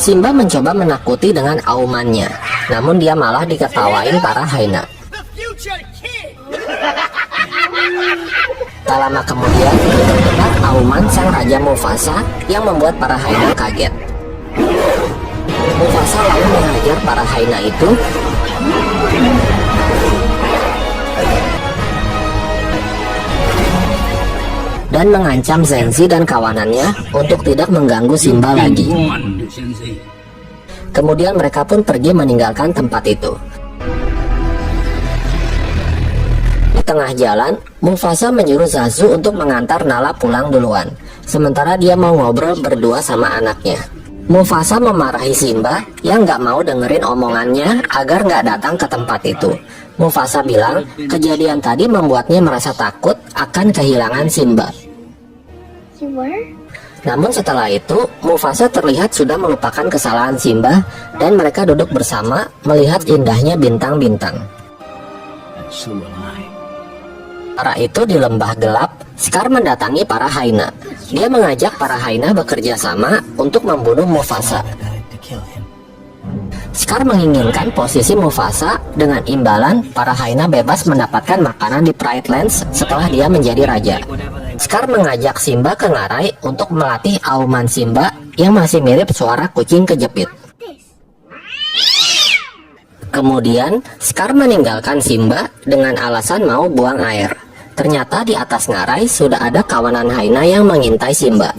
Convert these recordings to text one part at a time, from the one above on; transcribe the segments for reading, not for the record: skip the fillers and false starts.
Simba mencoba menakuti dengan aumannya, namun dia malah diketawain para hyena. Tak lama kemudian, terdengar auman sang Raja Mufasa yang membuat para hyena kaget. Mufasa lalu menghajar para hyena itu dan mengancam Zenzi dan kawanannya untuk tidak mengganggu Simba lagi. Kemudian mereka pun pergi meninggalkan tempat itu. Di tengah jalan, Mufasa menyuruh Zazu untuk mengantar Nala pulang duluan, sementara dia mau ngobrol berdua sama anaknya. Mufasa memarahi Simba yang gak mau dengerin omongannya agar gak datang ke tempat itu. Mufasa bilang kejadian tadi membuatnya merasa takut akan kehilangan Simba. Namun setelah itu, Mufasa terlihat sudah melupakan kesalahan Simba dan mereka duduk bersama melihat indahnya bintang-bintang. Sementara itu di lembah gelap, Scar mendatangi para hyena. Dia mengajak para hyena bekerja sama untuk membunuh Mufasa. Scar menginginkan posisi Mufasa dengan imbalan para hyena bebas mendapatkan makanan di Pride Lands setelah dia menjadi raja. Scar mengajak Simba ke ngarai untuk melatih auman Simba yang masih mirip suara kucing kejepit. Kemudian, Scar meninggalkan Simba dengan alasan mau buang air. Ternyata di atas ngarai sudah ada kawanan hyena yang mengintai Simba.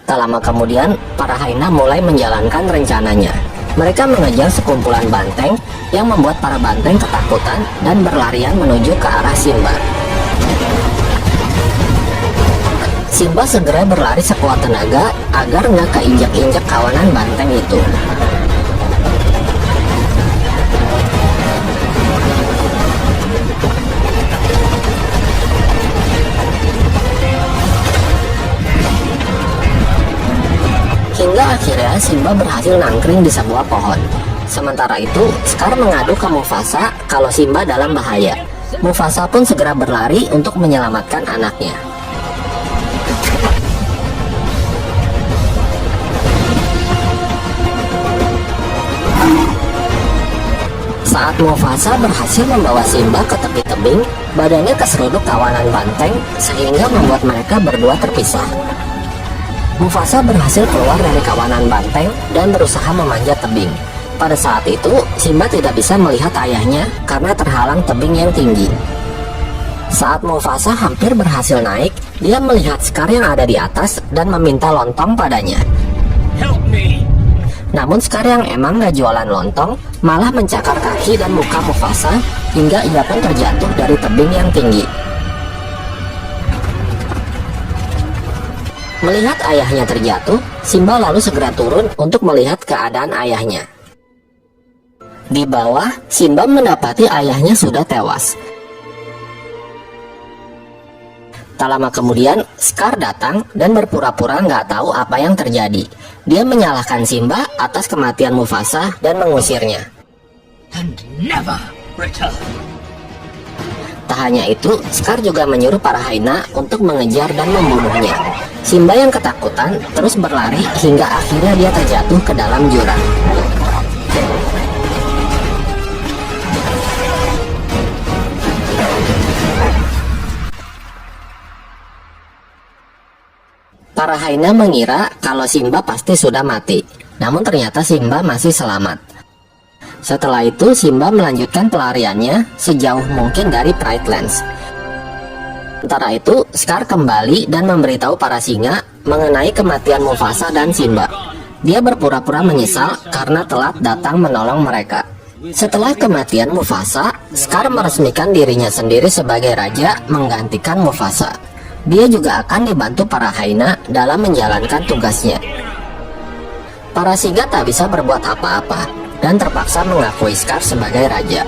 Tak lama kemudian, para hyena mulai menjalankan rencananya. Mereka mengejar sekumpulan banteng yang membuat para banteng ketakutan dan berlarian menuju ke arah Simba. Simba segera berlari sekuat tenaga agar nggak keinjak-injak kawanan banteng itu. Hingga akhirnya Simba berhasil nangkring di sebuah pohon. Sementara itu, Scar mengadu ke Mufasa kalau Simba dalam bahaya. Mufasa pun segera berlari untuk menyelamatkan anaknya. Saat Mufasa berhasil membawa Simba ke tepi tebing, badannya keseruduk kawanan banteng sehingga membuat mereka berdua terpisah. Mufasa berhasil keluar dari kawanan banteng dan berusaha memanjat tebing. Pada saat itu, Simba tidak bisa melihat ayahnya karena terhalang tebing yang tinggi. Saat Mufasa hampir berhasil naik, dia melihat Scar yang ada di atas dan meminta lontong padanya. Namun Scar yang emang gak jualan lontong, malah mencakar kaki dan muka Mufasa hingga ia pun terjatuh dari tebing yang tinggi. Melihat ayahnya terjatuh, Simba lalu segera turun untuk melihat keadaan ayahnya. Di bawah, Simba mendapati ayahnya sudah tewas. Tak lama kemudian, Scar datang dan berpura-pura nggak tahu apa yang terjadi. Dia menyalahkan Simba atas kematian Mufasa dan mengusirnya. Tak hanya itu, Scar juga menyuruh para hyena untuk mengejar dan membunuhnya. Simba yang ketakutan terus berlari hingga akhirnya dia terjatuh ke dalam jurang. Para hyena mengira kalau Simba pasti sudah mati, namun ternyata Simba masih selamat. Setelah itu, Simba melanjutkan pelariannya sejauh mungkin dari Pride Lands. Sementara itu, Scar kembali dan memberitahu para singa mengenai kematian Mufasa dan Simba. Dia berpura-pura menyesal karena telat datang menolong mereka. Setelah kematian Mufasa, Scar meresmikan dirinya sendiri sebagai raja menggantikan Mufasa. Dia juga akan dibantu para hyena dalam menjalankan tugasnya. Para singa tak bisa berbuat apa-apa dan terpaksa mengakui Scar sebagai raja.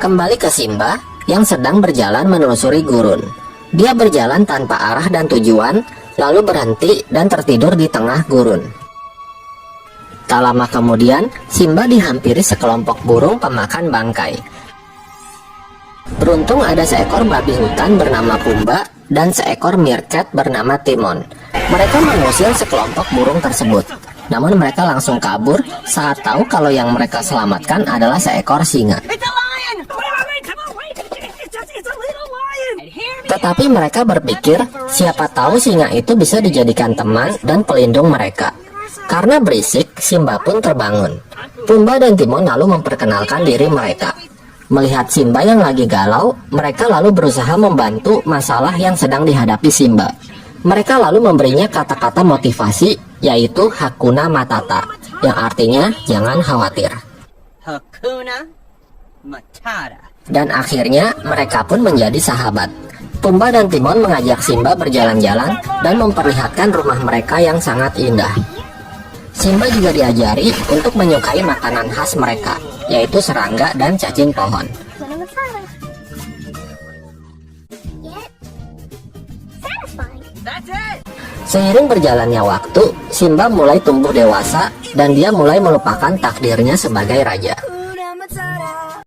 Kembali ke Simba yang sedang berjalan menelusuri gurun. Dia berjalan tanpa arah dan tujuan, lalu berhenti dan tertidur di tengah gurun. Tak lama kemudian, Simba dihampiri sekelompok burung pemakan bangkai. Beruntung ada seekor babi hutan bernama Pumba dan seekor meerkat bernama Timon. Mereka mengusir sekelompok burung tersebut. Namun mereka langsung kabur saat tahu kalau yang mereka selamatkan adalah seekor singa. Tetapi mereka berpikir, siapa tahu singa itu bisa dijadikan teman dan pelindung mereka. Karena berisik, Simba pun terbangun. Pumba dan Timon lalu memperkenalkan diri mereka. Melihat Simba yang lagi galau, mereka lalu berusaha membantu masalah yang sedang dihadapi Simba. Mereka lalu memberinya kata-kata motivasi, yaitu Hakuna Matata, yang artinya jangan khawatir. Hakuna Matata. Dan akhirnya mereka pun menjadi sahabat. Pumba dan Timon mengajak Simba berjalan-jalan dan memperlihatkan rumah mereka yang sangat indah. Simba juga diajari untuk menyukai makanan khas mereka, yaitu serangga dan cacing pohon. Seiring berjalannya waktu, Simba mulai tumbuh dewasa dan dia mulai melupakan takdirnya sebagai raja.